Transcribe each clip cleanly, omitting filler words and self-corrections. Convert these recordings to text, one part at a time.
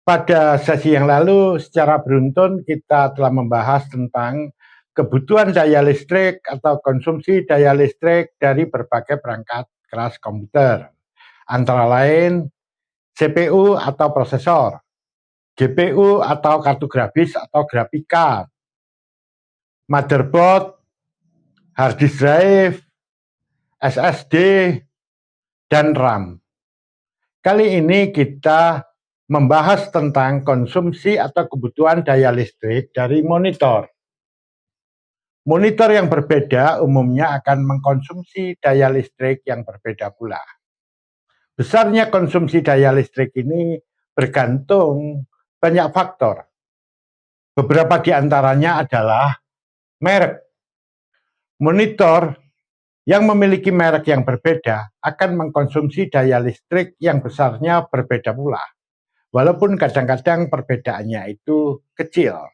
Pada sesi yang lalu secara beruntun kita telah membahas tentang kebutuhan daya listrik atau konsumsi daya listrik dari berbagai perangkat keras komputer, antara lain CPU atau prosesor, GPU atau kartu grafis atau graphic card, motherboard, hard disk drive, SSD, dan RAM. Kali ini kita membahas tentang konsumsi atau kebutuhan daya listrik dari monitor. Monitor yang berbeda umumnya akan mengkonsumsi daya listrik yang berbeda pula. Besarnya konsumsi daya listrik ini bergantung banyak faktor. Beberapa di antaranya adalah merek. Monitor yang memiliki merek yang berbeda akan mengkonsumsi daya listrik yang besarnya berbeda pula. Walaupun kadang-kadang perbedaannya itu kecil.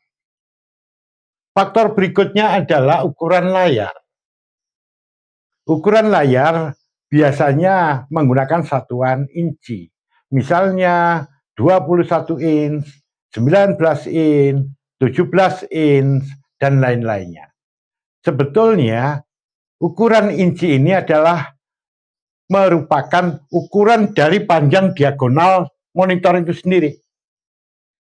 Faktor berikutnya adalah ukuran layar. Ukuran layar biasanya menggunakan satuan inci. Misalnya 21 inch, 19 inch, 17 inch, dan lain-lainnya. Sebetulnya ukuran inci ini adalah merupakan ukuran dari panjang diagonal monitor itu sendiri.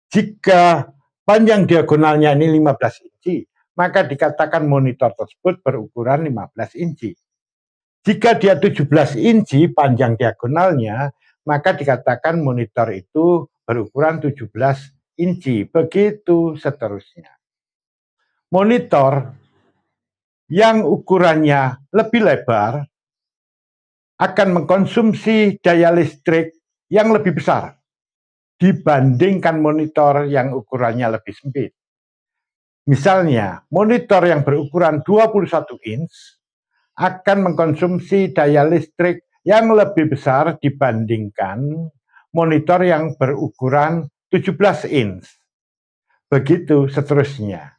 Jika panjang diagonalnya ini 15 inci, maka dikatakan monitor tersebut berukuran 15 inci. Jika dia 17 inci panjang diagonalnya, maka dikatakan monitor itu berukuran 17 inci. Begitu seterusnya. Monitor yang ukurannya lebih lebar akan mengkonsumsi daya listrik yang lebih besar dibandingkan monitor yang ukurannya lebih sempit. Misalnya, monitor yang berukuran 21 inch akan mengkonsumsi daya listrik yang lebih besar dibandingkan monitor yang berukuran 17 inch. Begitu seterusnya.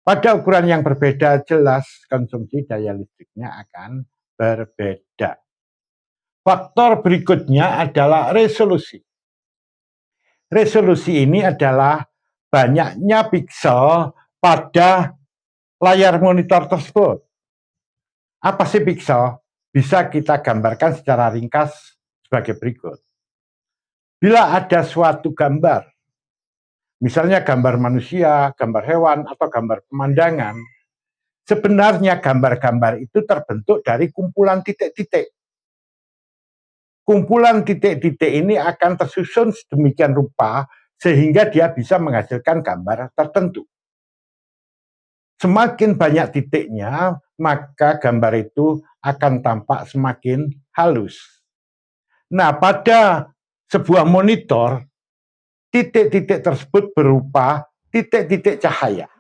Pada ukuran yang berbeda, jelas konsumsi daya listriknya akan berbeda. Faktor berikutnya adalah resolusi. Resolusi ini adalah banyaknya piksel pada layar monitor tersebut. Apa sih piksel? Bisa kita gambarkan secara ringkas sebagai berikut. Bila ada suatu gambar, misalnya gambar manusia, gambar hewan, atau gambar pemandangan, sebenarnya gambar-gambar itu terbentuk dari kumpulan titik-titik. Kumpulan titik-titik ini akan tersusun sedemikian rupa sehingga dia bisa menghasilkan gambar tertentu. Semakin banyak titiknya, maka gambar itu akan tampak semakin halus. Nah, pada sebuah monitor, titik-titik tersebut berupa titik-titik cahaya.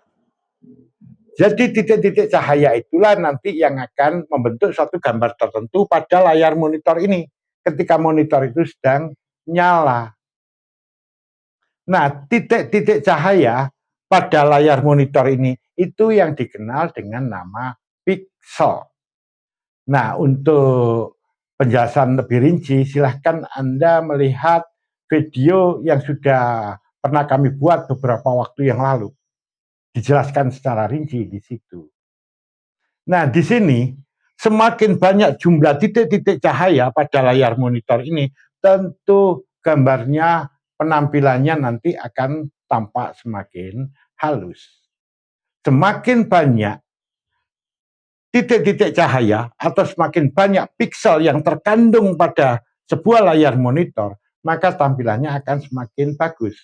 Jadi titik-titik cahaya itulah nanti yang akan membentuk suatu gambar tertentu pada layar monitor ini ketika monitor itu sedang nyala. Nah, titik-titik cahaya pada layar monitor ini itu yang dikenal dengan nama piksel. Nah, untuk penjelasan lebih rinci, silahkan Anda melihat video yang sudah pernah kami buat beberapa waktu yang lalu. Dijelaskan secara rinci di situ. Nah, di sini semakin banyak jumlah titik-titik cahaya pada layar monitor ini, tentu gambarnya, penampilannya nanti akan tampak semakin halus. Semakin banyak titik-titik cahaya atau semakin banyak piksel yang terkandung pada sebuah layar monitor, maka tampilannya akan semakin bagus.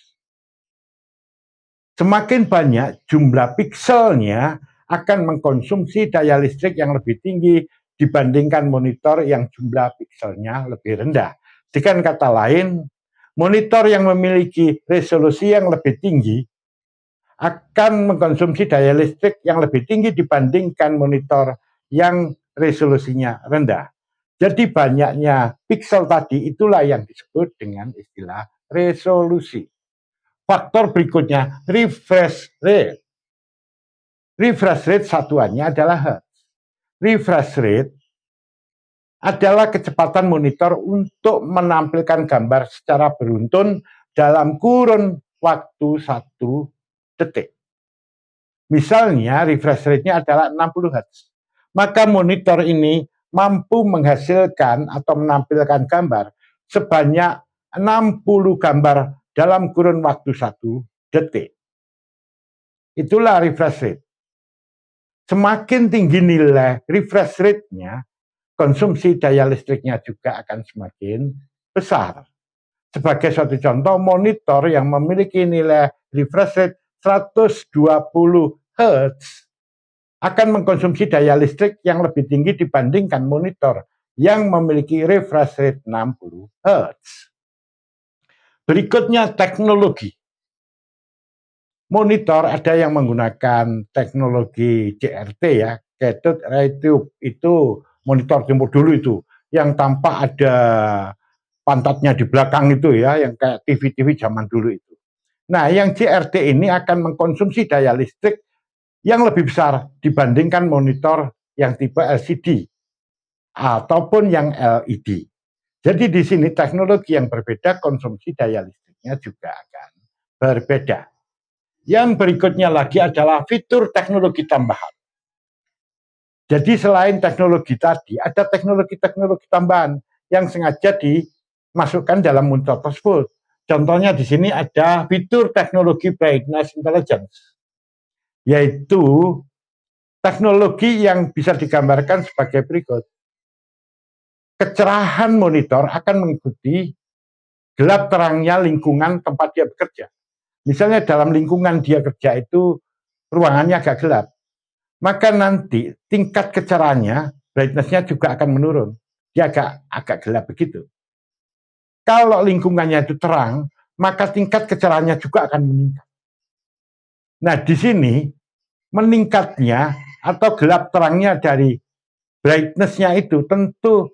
Semakin banyak jumlah pikselnya akan mengkonsumsi daya listrik yang lebih tinggi dibandingkan monitor yang jumlah pikselnya lebih rendah. Dengan kata lain, monitor yang memiliki resolusi yang lebih tinggi akan mengkonsumsi daya listrik yang lebih tinggi dibandingkan monitor yang resolusinya rendah. Jadi banyaknya piksel tadi itulah yang disebut dengan istilah resolusi. Faktor berikutnya, refresh rate. Refresh rate satuannya adalah hertz. Refresh rate adalah kecepatan monitor untuk menampilkan gambar secara beruntun dalam kurun waktu 1 detik. Misalnya refresh rate-nya adalah 60 Hz. Maka monitor ini mampu menghasilkan atau menampilkan gambar sebanyak 60 gambar dalam kurun waktu 1 detik. Itulah refresh rate. Semakin tinggi nilai refresh rate-nya, konsumsi daya listriknya juga akan semakin besar. Sebagai suatu contoh, monitor yang memiliki nilai refresh rate 120 Hz akan mengkonsumsi daya listrik yang lebih tinggi dibandingkan monitor yang memiliki refresh rate 60 Hz. Berikutnya teknologi. Monitor ada yang menggunakan teknologi CRT ya, cathode ray tube, itu monitor tempo dulu itu, yang tampak ada pantatnya di belakang itu ya, yang kayak TV-TV zaman dulu itu. Nah, yang CRT ini akan mengkonsumsi daya listrik yang lebih besar dibandingkan monitor yang tipe LCD ataupun yang LED. Jadi di sini teknologi yang berbeda, konsumsi daya listriknya juga akan berbeda. Yang berikutnya lagi adalah fitur teknologi tambahan. Jadi selain teknologi tadi, ada teknologi-teknologi tambahan yang sengaja dimasukkan dalam monitor tersebut. Contohnya di sini ada fitur teknologi brightness intelligence, yaitu teknologi yang bisa digambarkan sebagai berikut. Kecerahan monitor akan mengikuti gelap terangnya lingkungan tempat dia bekerja. Misalnya dalam lingkungan dia kerja itu ruangannya agak gelap, maka nanti tingkat kecerahannya, brightness-nya juga akan menurun. Dia agak gelap begitu. Kalau lingkungannya itu terang, maka tingkat kecerahannya juga akan meningkat. Nah, di sini meningkatnya atau gelap terangnya dari brightness-nya itu tentu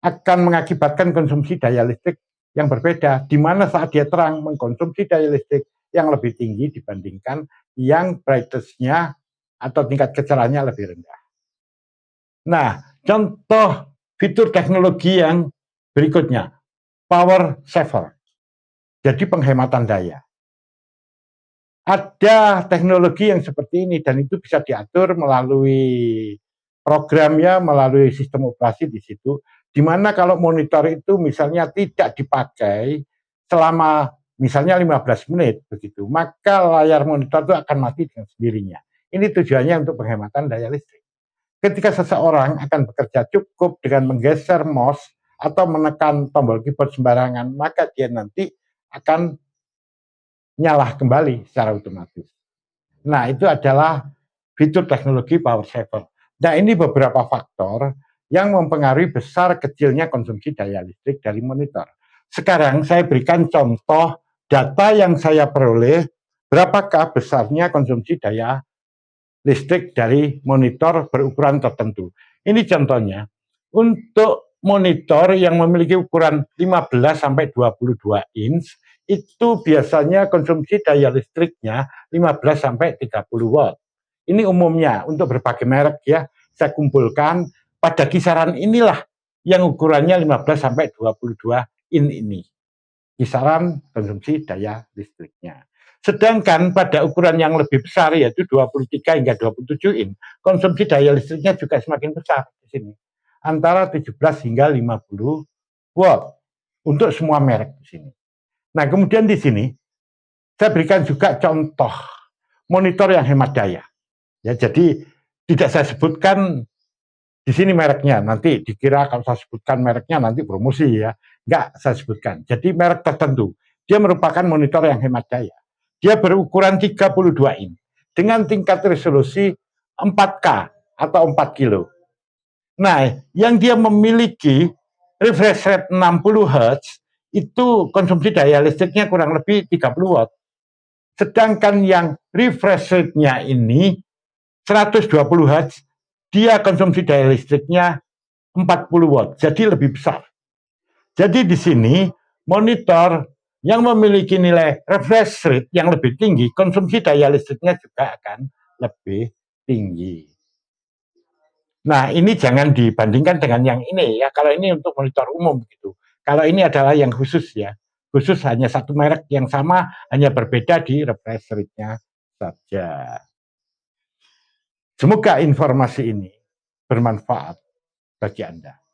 akan mengakibatkan konsumsi daya listrik yang berbeda, di mana saat dia terang mengkonsumsi daya listrik yang lebih tinggi dibandingkan yang brightness-nya atau tingkat kecerahannya lebih rendah. Nah, contoh fitur teknologi yang berikutnya, power saver, jadi penghematan daya. Ada teknologi yang seperti ini dan itu bisa diatur melalui programnya, melalui sistem operasi di situ, di mana kalau monitor itu misalnya tidak dipakai selama misalnya 15 menit begitu, maka layar monitor itu akan mati dengan sendirinya. Ini tujuannya untuk penghematan daya listrik. Ketika seseorang akan bekerja cukup dengan menggeser mouse atau menekan tombol keyboard sembarangan, maka dia nanti akan nyala kembali secara otomatis. Nah, itu adalah fitur teknologi power saver. Nah, ini beberapa faktor yang mempengaruhi besar kecilnya konsumsi daya listrik dari monitor. Sekarang saya berikan contoh data yang saya peroleh, berapakah besarnya konsumsi daya listrik dari monitor berukuran tertentu. Ini contohnya, untuk monitor yang memiliki ukuran 15 sampai 22 inch, itu biasanya konsumsi daya listriknya 15 sampai 30 watt. Ini umumnya untuk berbagai merek ya, saya kumpulkan pada kisaran inilah yang ukurannya 15 sampai 22 in ini. Kisaran konsumsi daya listriknya. Sedangkan pada ukuran yang lebih besar yaitu 23 hingga 27 in, konsumsi daya listriknya juga semakin besar di sini. Antara 17 hingga 50 watt untuk semua merek di sini. Nah, kemudian di sini saya berikan juga contoh monitor yang hemat daya. Ya, jadi tidak saya sebutkan di sini mereknya, nanti dikira kalau saya sebutkan mereknya nanti promosi ya. Enggak saya sebutkan. Jadi merek tertentu. Dia merupakan monitor yang hemat daya. Dia berukuran 32 in dengan tingkat resolusi 4K atau 4 kilo. Nah, yang dia memiliki refresh rate 60 Hz itu konsumsi daya listriknya kurang lebih 30 watt. Sedangkan yang refresh rate-nya ini 120 Hz, dia konsumsi daya listriknya 40 watt, jadi lebih besar. Jadi di sini monitor yang memiliki nilai refresh rate yang lebih tinggi, konsumsi daya listriknya juga akan lebih tinggi. Nah, ini jangan dibandingkan dengan yang ini ya. Kalau ini untuk monitor umum gitu. Kalau ini adalah yang khusus ya, khusus hanya satu merek yang sama, hanya berbeda di refresh rate-nya saja. Semoga informasi ini bermanfaat bagi Anda.